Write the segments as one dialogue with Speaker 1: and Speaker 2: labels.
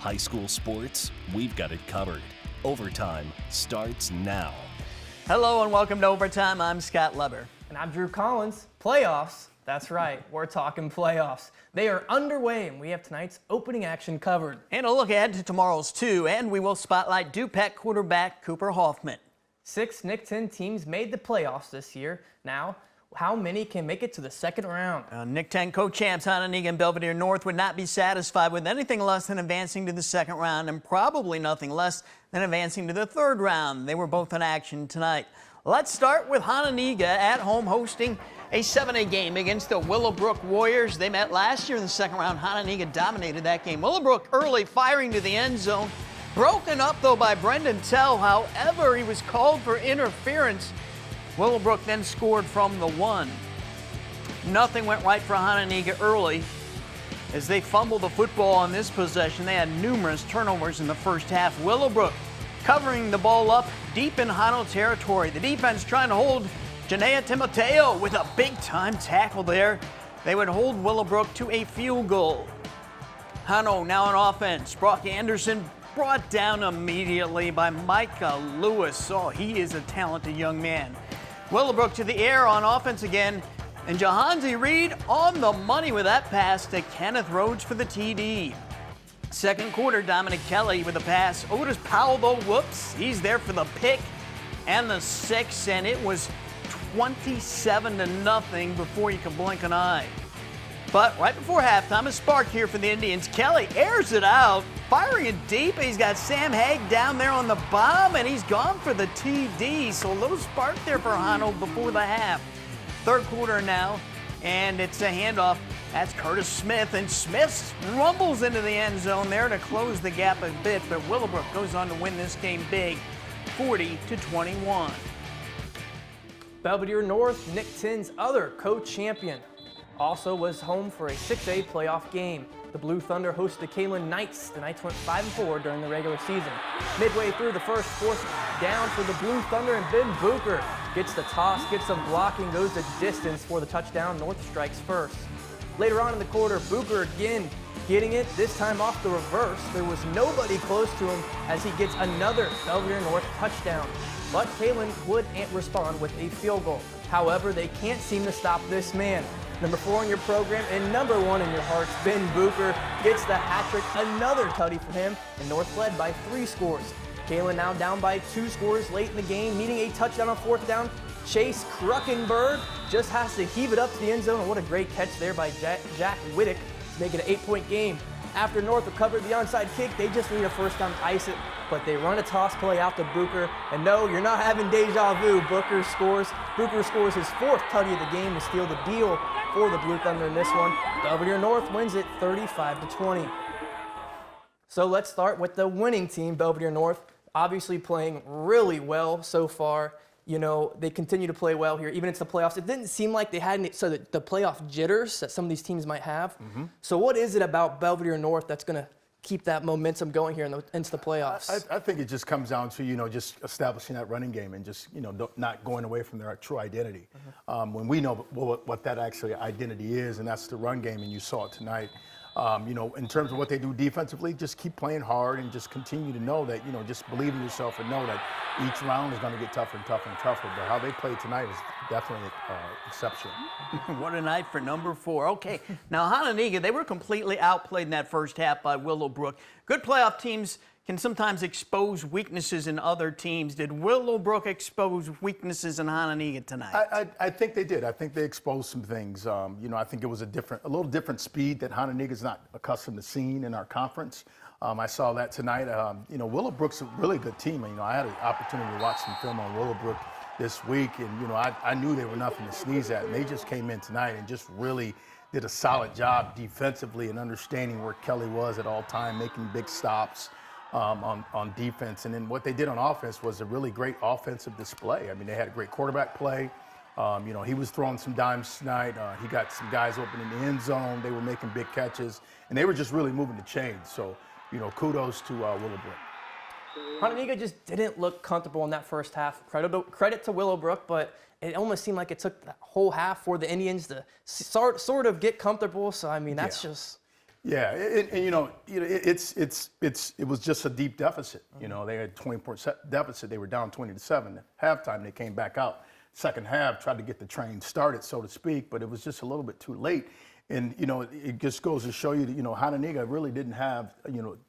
Speaker 1: High school sports, we've got it covered. Overtime starts now.
Speaker 2: Hello and welcome to Overtime. I'm Scott Leber.
Speaker 3: And I'm Drew Collins. Playoffs. That's right. We're talking playoffs. They are underway, and we have tonight's opening action covered.
Speaker 2: And a look ahead to tomorrow's too, and we will spotlight Dupec quarterback Cooper Hoffman.
Speaker 3: 6 Nick-10 teams made the playoffs this year. Now, how many can make it to the second round?
Speaker 2: Nick-10 co-champs Hononegah and Belvedere North would not be satisfied with anything less than advancing to the second round and probably nothing less than advancing to the third round. They were both in action tonight. Let's start with Hononegah at home hosting a 7A game against the Willowbrook Warriors. They met last year in the second round. Hononegah dominated that game. Willowbrook early firing to the end zone. Broken up, though, by Brendan Tell. However, he was called for interference. Willowbrook then scored from the 1. Nothing went right for Hononegah early as they fumbled the football on this possession. They had numerous turnovers in the first half. Willowbrook covering the ball up deep in Hano territory. The defense trying to hold Janea Timoteo with a big-time tackle there. They would hold Willowbrook to a field goal. Hano now on offense. Brock Anderson brought down immediately by Micah Lewis. Oh, he is a talented young man. Willowbrook to the air on offense again. And Jahanzi Reed on the money with that pass to Kenneth Rhodes for the TD. Second quarter, Dominic Kelly with a pass. Otis Powell, though, whoops, he's there for the pick and the 6, and it was 27-0 before you could blink an eye. But right before halftime, a spark here for the Indians. Kelly airs it out, firing it deep. He's got Sam Haig down there on the bomb, and he's gone for the TD. So a little spark there for Hano before the half. Third quarter now, and it's a handoff. That's Curtis Smith, and Smith rumbles into the end zone there to close the gap a bit, but Willowbrook goes on to win this game big, 40-21.
Speaker 3: Belvedere North, Nick-10's other co-champion, also was home for a 6A playoff game. The Blue Thunder hosted Kalen Knights. The Knights went 5-4 during the regular season. Midway through the first, fourth down for the Blue Thunder, and Ben Booker gets the toss, gets some blocking, goes the distance for the touchdown. North strikes first. Later on in the quarter, Booker again getting it, this time off the reverse. There was nobody close to him as he gets another Belvedere North touchdown. But Kalen would respond with a field goal. However, they can't seem to stop this man. Number 4 in your program and number 1 in your hearts, Ben Booker gets the hat trick, another tutty for him, and North led by 3 scores. Kalen now down by 2 scores late in the game, needing a touchdown on fourth down. Chase Kruckenberg just has to heave it up to the end zone, and what a great catch there by Jack Whittick to make it an 8-point game. After North recovered the onside kick, they just need a first down to ice it, but they run a toss play out to Booker, and no, you're not having deja vu. Booker scores his 4th tutty of the game to steal the deal for the Blue Thunder in this one. Belvedere North wins it 35-20. So let's start with the winning team, Belvedere North, obviously playing really well so far. You know, they continue to play well here, even into the playoffs. It didn't seem like they had any, so the playoff jitters that some of these teams might have. Mm-hmm. So what is it about Belvedere North that's going to keep that momentum going here into the playoffs?
Speaker 4: I think it just comes down to, just establishing that running game and just, not going away from their true identity. Mm-hmm. When we know what that actually identity is, and that's the run game, and you saw it tonight. In terms of what they do defensively, just keep playing hard and just continue to know that, just believe in yourself and know that each round is going to get tougher and tougher and tougher. But how they played tonight is definitely exceptional.
Speaker 2: What a night for number 4. Okay, now Hononegah, they were completely outplayed in that first half by Willowbrook. Good playoff teams can sometimes expose weaknesses in other teams. Did Willowbrook expose weaknesses in Hononegah tonight?
Speaker 4: I think they did. I think they exposed some things. I think it was a little different speed that Hononegah's not accustomed to seeing in our conference. I saw that tonight. Willowbrook's a really good team. I had an opportunity to watch some film on Willowbrook this week, and I knew they were nothing to sneeze at. And they just came in tonight and just really did a solid job defensively and understanding where Kelly was at all time, making big stops on defense. And then what they did on offense was a really great offensive display. I mean, they had a great quarterback play. He was throwing some dimes tonight. He got some guys open in the end zone. They were making big catches, and they were just really moving the chains. So, kudos to Willowbrook.
Speaker 3: Hononegah just didn't look comfortable in that first half. Credit to Willowbrook, but it almost seemed like it took that whole half for the Indians to sort of get comfortable. So, I mean, that's just...
Speaker 4: Yeah, it was just a deep deficit. You know, they had 20% deficit. They were down 20-7 at halftime. They came back out second half, tried to get the train started, so to speak, but it was just a little bit too late. And it just goes to show you that Hononegah really didn't have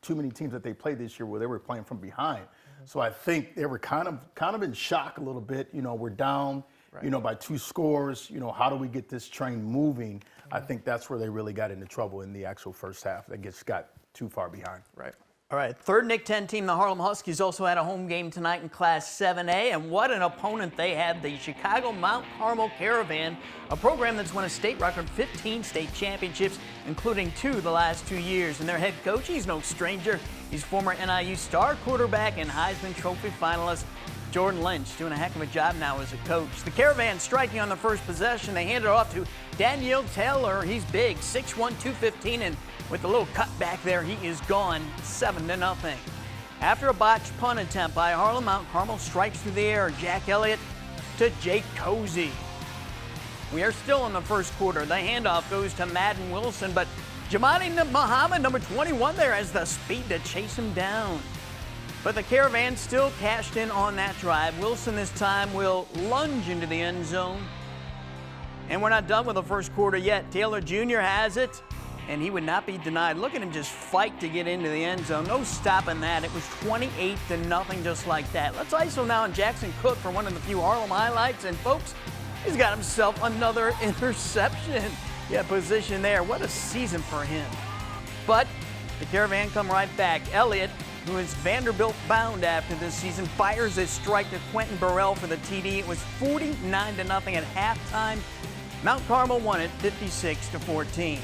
Speaker 4: too many teams that they played this year where they were playing from behind. So I think they were kind of in shock a little bit. We're down. Right. By 2 scores, how do we get this train moving? I think that's where they really got into trouble in the actual first half. They just got too far behind.
Speaker 3: Right.
Speaker 2: All right, third Nick 10 team, the Harlem Huskies, also had a home game tonight in Class 7A, and what an opponent they had, the Chicago Mount Carmel Caravan, a program that's won a state record 15 state championships, including 2 the last 2 years. And their head coach, he's no stranger. He's former NIU star quarterback and Heisman Trophy finalist Jordan Lynch, doing a heck of a job now as a coach. The Caravan striking on the first possession. They hand it off to Daniel Taylor. He's big, 6'1", 215, and with a little cut back there, he is gone 7-0. After a botched punt attempt by Harlem, Mount Carmel strikes through the air. Jack Elliott to Jake Cozy. We are still in the first quarter. The handoff goes to Madden Wilson, but Jamani Muhammad, number 21 there, has the speed to chase him down. But the Caravan still cashed in on that drive. Wilson this time will lunge into the end zone. And we're not done with the first quarter yet. Taylor Jr. has it, and he would not be denied. Look at him just fight to get into the end zone. No stopping that. It was 28-0 just like that. Let's ISO now on Jackson Cook for one of the few Harlem highlights. And folks, he's got himself another interception. Yeah, position there. What a season for him. But the Caravan come right back. Elliott, who is Vanderbilt bound after this season, fires a strike to Quentin Burrell for the TD. It was 49-0 at halftime. Mount Carmel won it 56-14.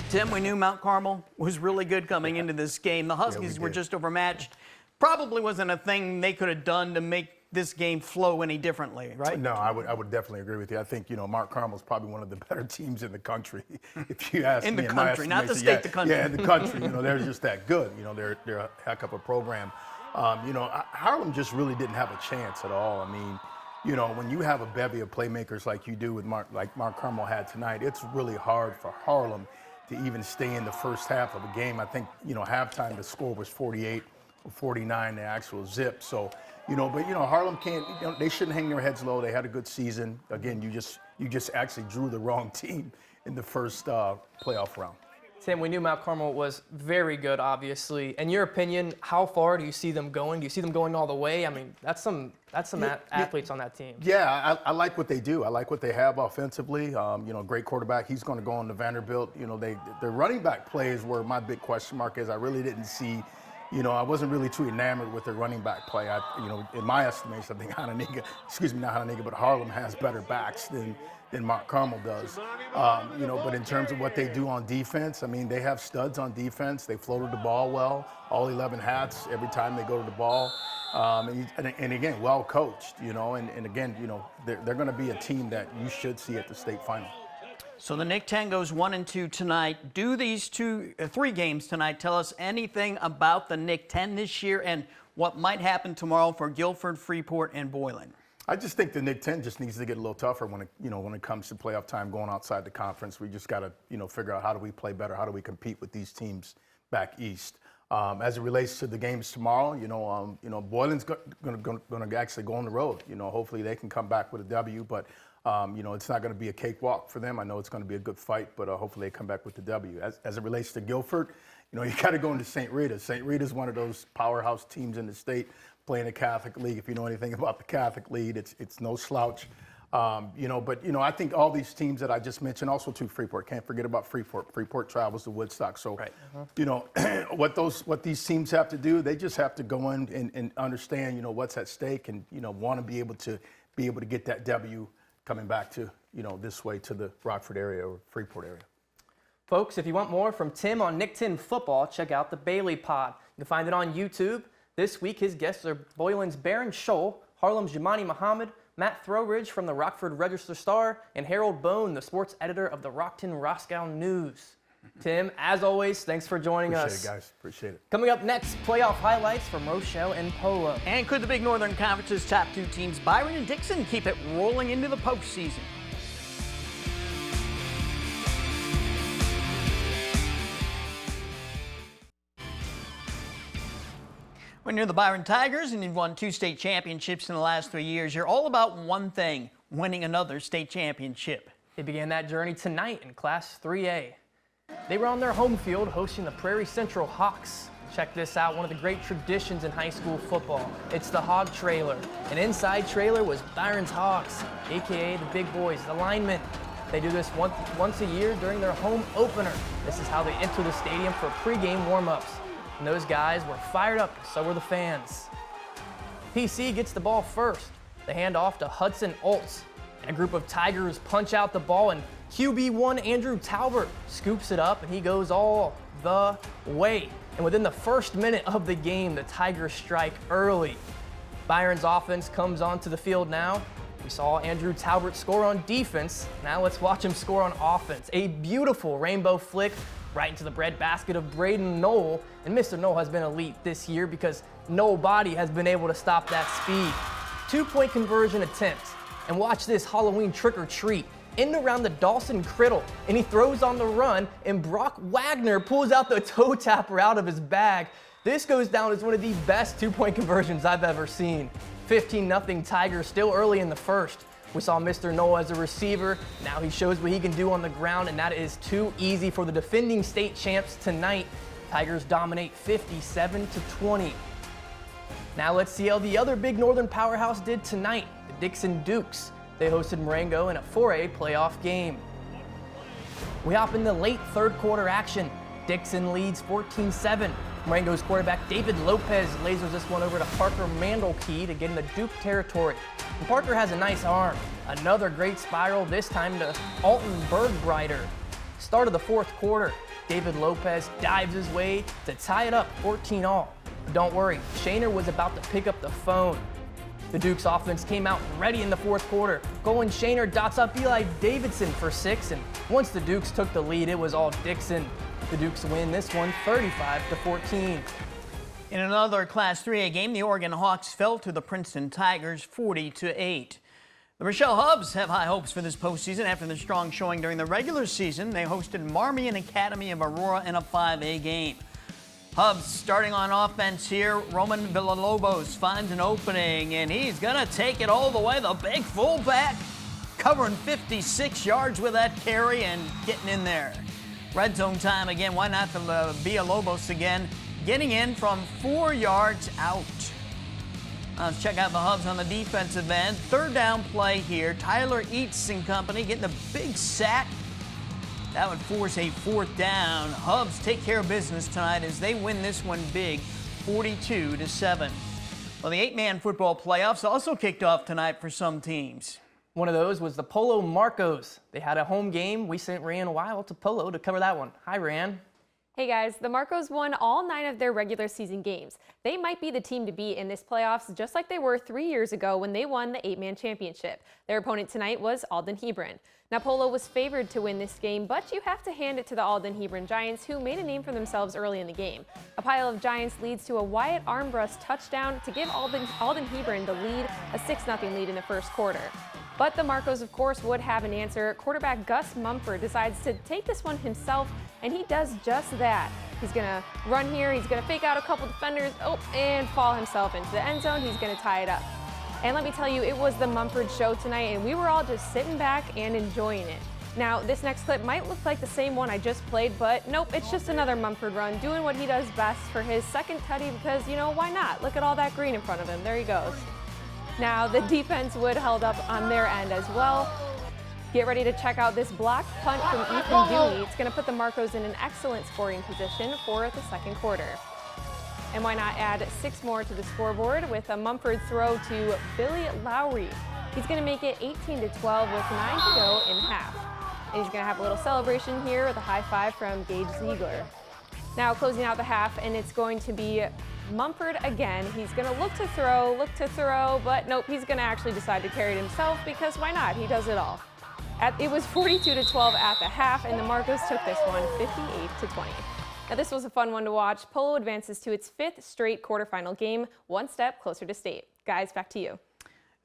Speaker 2: Tim, we knew Mount Carmel was really good coming into this game. The Huskies were just overmatched. Probably wasn't a thing they could have done to make this game flow any differently, right?
Speaker 4: No, I would definitely agree with you. I think, Mount Carmel's probably one of the better teams in the country, if you ask me.
Speaker 2: In the country, not the state, the country.
Speaker 4: Yeah, in the country. They're just that good. They're a heck of a program. Harlem just really didn't have a chance at all. I mean, when you have a bevy of playmakers like you do with like Mount Carmel had tonight, it's really hard for Harlem to even stay in the first half of a game. I think, halftime the score was 48 or 49, the actual zip. So, but Harlem can't. They shouldn't hang their heads low. They had a good season. Again, you just actually drew the wrong team in the first playoff round.
Speaker 3: Tim, we knew Mount Carmel was very good, obviously. In your opinion, how far do you see them going? Do you see them going all the way? I mean, that's some athletes on that team.
Speaker 4: Yeah, I like what they do. I like what they have offensively. Great quarterback. He's going to go on to Vanderbilt. Their running back play is where my big question mark is. I really didn't see. I wasn't really too enamored with their running back play. In my estimation, I think Harlem has better backs than Mount Carmel does. But in terms of what they do on defense, I mean, they have studs on defense. They floated the ball well, all 11 hats every time they go to the ball. And again, well coached, and again, they're going to be a team that you should see at the state final.
Speaker 2: So the Nick 10 goes 1-2 tonight. Do these 3 games tonight tell us anything about the Nick 10 this year and what might happen tomorrow for Guilford, Freeport, and Boylan?
Speaker 4: I just think the Nick 10 just needs to get a little tougher when it comes to playoff time, going outside the conference. We just got to figure out how do we play better, how do we compete with these teams back east. As it relates to the games tomorrow, Boylan's going to actually go on the road. Hopefully they can come back with a W, but it's not going to be a cakewalk for them. I know it's going to be a good fight, but hopefully they come back with the W. As it relates to Guilford, you got to go into St. Rita. St. Rita's one of those powerhouse teams in the state playing the Catholic League. If you know anything about the Catholic League, it's no slouch. But I think all these teams that I just mentioned, also to Freeport, can't forget about Freeport. Freeport travels to Woodstock. So, right. What these teams have to do, they just have to go in and understand, what's at stake and, want to be able to get that W coming back to, this way to the Rockford area or Freeport area.
Speaker 3: Folks, if you want more from Tim on Nick 10 football, check out the Bailey Pod. You can find it on YouTube. This week, his guests are Boylan's Baron Scholl, Harlem's Jamani Muhammad, Matt Throwridge from the Rockford Register-Star, and Harold Bone, the sports editor of the Rockton-Roscoe News. Tim, as always, thanks for joining us.
Speaker 4: Appreciate it, guys. Appreciate it.
Speaker 3: Coming up next, playoff highlights from Rochelle and Polo.
Speaker 2: And could the Big Northern Conference's top 2 teams, Byron and Dixon, keep it rolling into the postseason? When you're the Byron Tigers and you've won 2 state championships in the last 3 years, you're all about one thing, winning another state championship.
Speaker 3: They began that journey tonight in Class 3A. They were on their home field hosting the Prairie Central Hawks. Check this out, one of the great traditions in high school football. It's the Hog Trailer. An inside trailer was Byron's Hogs, aka the big boys, the linemen. They do this once a year during their home opener. This is how they enter the stadium for pregame warm-ups. And those guys were fired up, so were the fans. PC gets the ball first. They hand off to Hudson Oltz. And a group of Tigers punch out the ball, and QB1 Andrew Talbert scoops it up, and he goes all the way. And within the first minute of the game, the Tigers strike early. Byron's offense comes onto the field now. We saw Andrew Talbert score on defense. Now let's watch him score on offense. A beautiful rainbow flick right into the breadbasket of Braden Knoll. And Mr. Knoll has been elite this year because nobody has been able to stop that speed. 2-point conversion attempt. And watch this Halloween trick or treat. In around the Dawson Criddle, and he throws on the run, and Brock Wagner pulls out the toe tapper out of his bag. This goes down as one of the best 2-point conversions I've ever seen. 15-0 Tigers still early in the first. We saw Mr. Knoll as a receiver. Now he shows what he can do on the ground, and that is too easy for the defending state champs tonight. Tigers dominate 57-20. Now let's see how the other big Northern powerhouse did tonight, the Dixon Dukes. They hosted Marengo in a 4A playoff game. We hop into late third quarter action. Dixon leads 14-7. Marengo's quarterback David Lopez lasers this one over to Parker Mandelkey to get in the Duke territory. And Parker has a nice arm. Another great spiral, this time to Alton Bergbrider. Start of the fourth quarter, David Lopez dives his way to tie it up 14-all. Don't worry, Shaner was about to pick up the phone. The Dukes offense came out ready in the fourth quarter. Colin Shaner dots up Eli Davidson for 6, and once the Dukes took the lead, it was all Dixon. The Dukes win this one 35-14.
Speaker 2: In another Class 3A game, the Oregon Hawks fell to the Princeton Tigers 40-8. The Rochelle Hubs have high hopes for this postseason after their strong showing during the regular season. They hosted Marmion Academy of Aurora in a 5A game. Hubs starting on offense here. Roman Villalobos finds an opening, and he's going to take it all the way. The big fullback covering 56 yards with that carry and getting in there. Red zone time again. Why not the Villalobos again? Getting in from 4 yards out. Let's check out the Hubs on the defensive end. Third down play here. Tyler Eats and company getting a big sack. That would force a fourth down. Hubs take care of business tonight as they win this one big, 42-7. Well, the 8-man football playoffs also kicked off tonight for some teams.
Speaker 3: One of those was the Polo Marcos. They had a home game. We sent Reanne Weil to Polo to cover that one. Hi, Reanne.
Speaker 5: Hey guys, the Marcos won all 9 of their regular season games. They might be the team to beat in this playoffs, just like they were 3 years ago when they won the 8-man championship. Their opponent tonight was Alden Hebron. Now Polo was favored to win this game, but you have to hand it to the Alden Hebron Giants, who made a name for themselves early in the game. A pile of Giants leads to a Wyatt Armbrust touchdown to give Alden Hebron the lead, a 6-0 lead in the first quarter. But the Marcos, of course, would have an answer. Quarterback Gus Mumford decides to take this one himself, and he does just that. He's going to run here, he's going to fake out a couple defenders, and fall himself into the end zone. He's going to tie it up. And let me tell you, it was the Mumford show tonight, and we were all just sitting back and enjoying it. Now, this next clip might look like the same one I just played, but nope, it's just another Mumford run, doing what he does best for his second tutty because, you know, why not? Look at all that green in front of him. There he goes. Now, the defense would held up on their end as well. Get ready to check out this block punt from Ethan Dewey. It's going to put the Marcos in an excellent scoring position for the second quarter. And why not add 6 more to the scoreboard with a Mumford throw to Billy Lowry. He's going to make it 18-12 with 9 to go in half. And he's going to have a little celebration here with a high five from Gage Ziegler. Now closing out the half, and it's going to be Mumford again. He's going to look to throw, but nope, he's going to actually decide to carry it himself because why not? He does it all. It was 42-12 at the half, and the Marcos took this one 58-20. Now this was a fun one to watch. Polo advances to its 5th straight quarterfinal game, one step closer to state. Guys, back to you.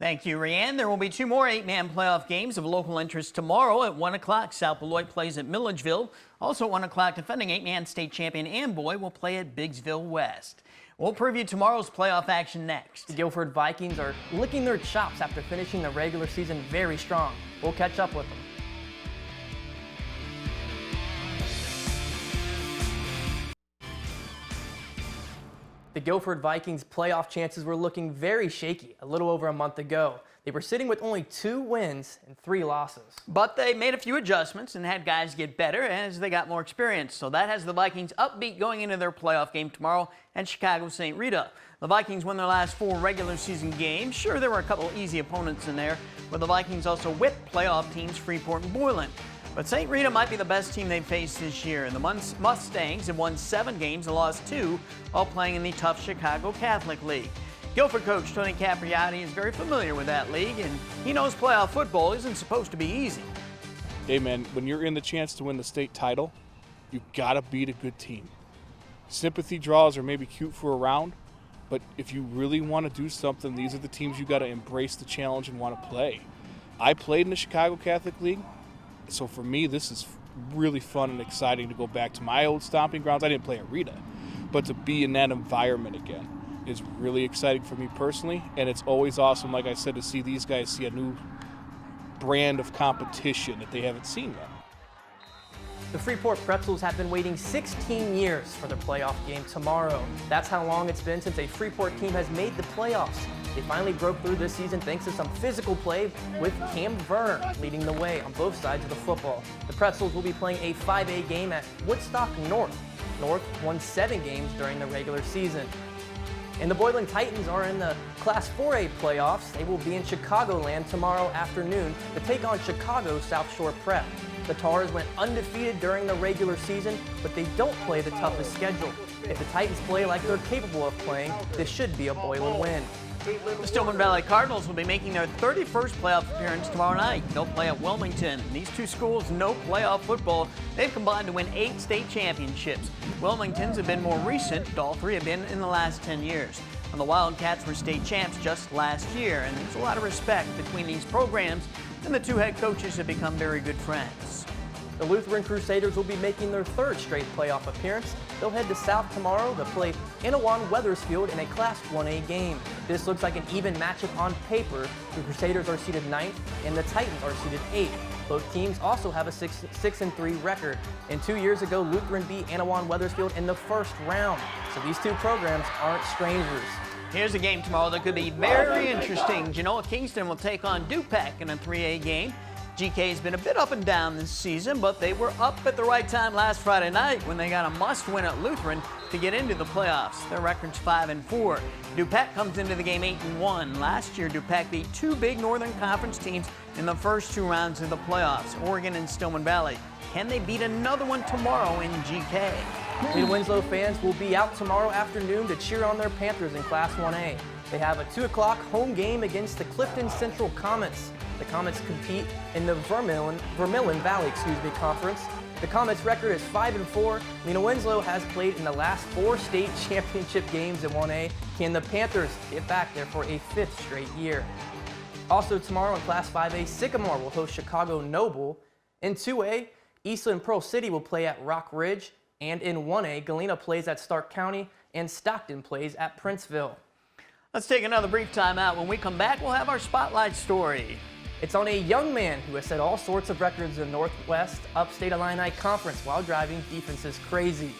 Speaker 2: Thank you, Reanne. There will be 2 more 8-man playoff games of local interest tomorrow at 1 o'clock. South Beloit plays at Milledgeville. Also at 1 o'clock, defending 8-man state champion Amboy will play at Biggsville West. We'll preview tomorrow's playoff action next.
Speaker 3: The Guilford Vikings are licking their chops after finishing the regular season very strong. We'll catch up with them. The Guilford Vikings' playoff chances were looking very shaky a little over a month ago. They were sitting with only 2 wins and 3 losses.
Speaker 2: But they made a few adjustments and had guys get better as they got more experience. So that has the Vikings upbeat going into their playoff game tomorrow at Chicago St. Rita. The Vikings won their last 4 regular season games. Sure, there were a couple easy opponents in there, but the Vikings also whipped playoff teams Freeport and Boylan. But St. Rita might be the best team they've faced this year. And the Mustangs have won 7 games and lost 2 while playing in the tough Chicago Catholic League. Guilford coach Tony Capriati is very familiar with that league, and he knows playoff football isn't supposed to be easy.
Speaker 6: Hey man, when you're in the chance to win the state title, you gotta beat a good team. Sympathy draws are maybe cute for a round, but if you really want to do something, these are the teams you gotta embrace the challenge and want to play. I played in the Chicago Catholic League, so for me this is really fun and exciting to go back to my old stomping grounds. I didn't play at Rita, but to be in that environment again is really exciting for me personally, and it's always awesome, like I said, to see these guys see a new brand of competition that they haven't seen yet.
Speaker 3: The Freeport Pretzels have been waiting 16 years for their playoff game tomorrow. That's how long it's been since a Freeport team has made the playoffs. They finally broke through this season thanks to some physical play with Cam Vern leading the way on both sides of the football. The Pretzels will be playing a 5A game at Woodstock North. North won 7 games during the regular season. And the Boylan Titans are in the Class 4A playoffs. They will be in Chicagoland tomorrow afternoon to take on Chicago South Shore Prep. The Tars went undefeated during the regular season, but they don't play the toughest schedule. If the Titans play like they're capable of playing, this should be a Boylan win.
Speaker 2: The Stillman Valley Cardinals will be making their 31st playoff appearance tomorrow night. They'll play at Wilmington. These 2 schools know playoff football. They've combined to win 8 state championships. Wilmington's have been more recent. All 3 have been in the last 10 years. And the Wildcats were state champs just last year. And there's a lot of respect between these programs, and the 2 head coaches have become very good friends.
Speaker 3: The Lutheran Crusaders will be making their 3rd straight playoff appearance. They'll head to South tomorrow to play Anawan Wethersfield in a Class 1A game. This looks like an even matchup on paper. The Crusaders are seeded 9th and the Titans are seeded 8th. Both teams also have a 6-3 record. And 2 years ago, Lutheran beat Anawan Wethersfield in the first round. So these 2 programs aren't strangers.
Speaker 2: Here's a game tomorrow that could be very interesting. Genoa Kingston will take on Dupac in a 3A game. GK has been a bit up and down this season, but they were up at the right time last Friday night when they got a must-win at Lutheran to get into the playoffs. Their record's 5-4. Dupac comes into the game 8-1. Last year, Dupac beat 2 big Northern Conference teams in the first 2 rounds of the playoffs, Oregon and Stillman Valley. Can they beat another one tomorrow in GK?
Speaker 3: The Winslow fans will be out tomorrow afternoon to cheer on their Panthers in Class 1A. They have a 2 o'clock home game against the Clifton Central Comets. The Comets compete in the Vermillion Valley Conference. The Comets' record is 5-4. Lena Winslow has played in the last 4 state championship games in 1A. Can the Panthers get back there for a 5th straight year? Also tomorrow in Class 5A, Sycamore will host Chicago Noble. In 2A, Eastland Pearl City will play at Rock Ridge. And in 1A, Galena plays at Stark County and Stockton plays at Princeville.
Speaker 2: Let's take another brief time out. When we come back, we'll have our spotlight story.
Speaker 3: It's on a young man who has set all sorts of records in the Northwest Upstate Illini Conference while driving defenses crazy.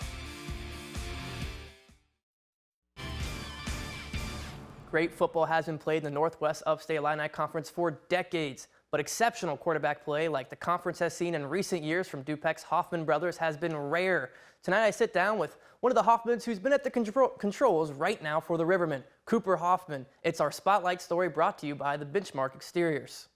Speaker 3: Great football has been played in the Northwest Upstate Illini Conference for decades, but exceptional quarterback play like the conference has seen in recent years from Dupac's Hoffman brothers has been rare. Tonight I sit down with one of the Hoffmans who's been at the controls right now for the Rivermen, Cooper Hoffman. It's our spotlight story brought to you by the Benchmark Exteriors.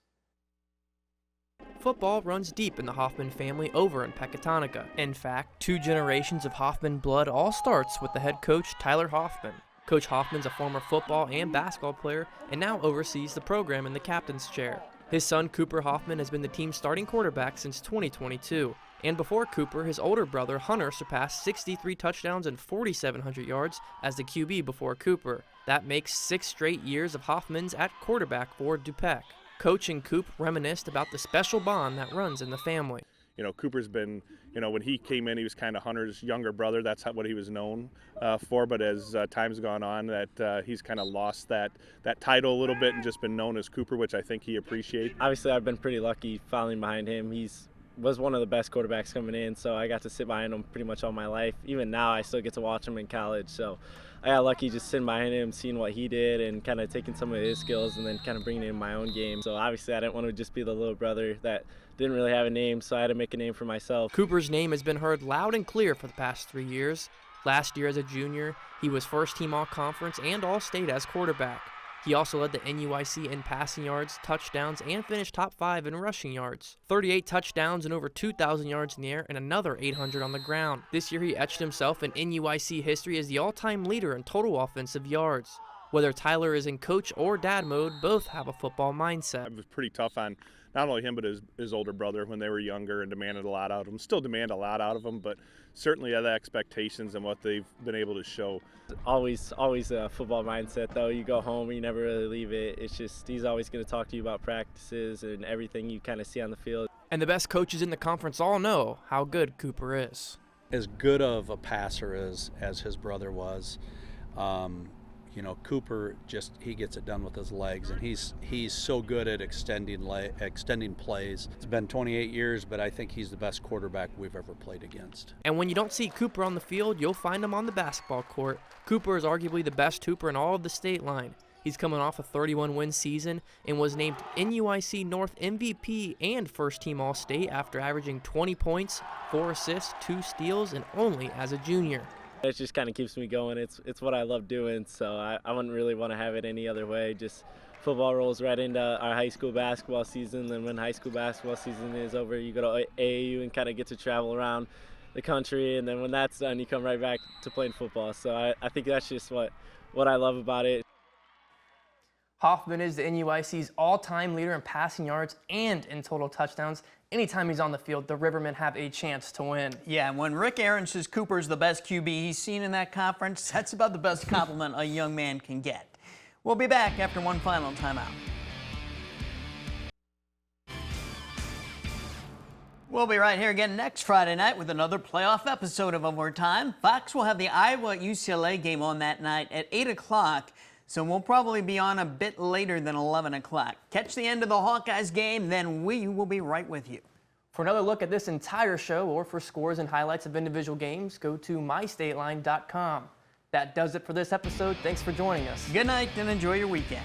Speaker 3: Football runs deep in the Hoffman family over in Pecatonica. In fact, 2 generations of Hoffman blood all starts with the head coach, Tyler Hoffman. Coach Hoffman's a former football and basketball player and now oversees the program in the captain's chair. His son, Cooper Hoffman, has been the team's starting quarterback since 2022. And before Cooper, his older brother, Hunter, surpassed 63 touchdowns and 4,700 yards as the QB before Cooper. That makes 6 straight years of Hoffman's at quarterback for Dupac. Coach and Coop reminisced about the special bond that runs in the family.
Speaker 6: Cooper's been, when he came in, he was kind of Hunter's younger brother. That's what he was known for. But as time's gone on, that he's kind of lost that title a little bit and just been known as Cooper, which I think he appreciates.
Speaker 7: Obviously, I've been pretty lucky following behind him. Was one of the best quarterbacks coming in, so I got to sit behind him pretty much all my life. Even now, I still get to watch him in college. So I got lucky just sitting behind him, seeing what he did, and kind of taking some of his skills and then kind of bringing it in my own game. So obviously, I didn't want to just be the little brother that didn't really have a name, so I had to make a name for myself.
Speaker 3: Cooper's name has been heard loud and clear for the past 3 years. Last year as a junior, he was first team all-conference and all-state as quarterback. He also led the NUIC in passing yards, touchdowns, and finished top 5 in rushing yards. 38 touchdowns and over 2,000 yards in the air and another 800 on the ground. This year he etched himself in NUIC history as the all-time leader in total offensive yards. Whether Tyler is in coach or dad mode, both have a football mindset.
Speaker 6: It was pretty tough on not only him but his older brother when they were younger and demanded a lot out of them. Still demand a lot out of them, but certainly the expectations and what they've been able to show.
Speaker 7: Always a football mindset, though. You go home, you never really leave it. It's just he's always going to talk to you about practices and everything you kind of see on the field.
Speaker 3: And the best coaches in the conference all know how good Cooper is.
Speaker 8: As good of a passer as his brother was, Cooper he gets it done with his legs, and he's so good at extending plays. It's been 28 years, but I think he's the best quarterback we've ever played against.
Speaker 3: And when you don't see Cooper on the field, you'll find him on the basketball court. Cooper is arguably the best hooper in all of the state line. He's coming off a 31-win season and was named NUIC North MVP and first-team All-State after averaging 20 points, 4 assists, 2 steals, and only as a junior.
Speaker 7: It just kind of keeps me going. It's what I love doing, so I wouldn't really want to have it any other way. Just football rolls right into our high school basketball season, and when high school basketball season is over, you go to AAU and kind of get to travel around the country, and then when that's done, you come right back to playing football. So I think that's just what I love about it.
Speaker 3: Hoffman is the NUIC's all-time leader in passing yards and in total touchdowns. Anytime he's on the field, the Rivermen have a chance to win.
Speaker 2: Yeah, and when Rick Aaron says Cooper's the best QB he's seen in that conference, that's about the best compliment a young man can get. We'll be back after one final timeout. We'll be right here again next Friday night with another playoff episode of Overtime. Fox will have the Iowa-UCLA game on that night at 8 o'clock. So we'll probably be on a bit later than 11 o'clock. Catch the end of the Hawkeyes game, then we will be right with you.
Speaker 3: For another look at this entire show or for scores and highlights of individual games, go to mystateline.com. That does it for this episode. Thanks for joining us.
Speaker 2: Good night and enjoy your weekend.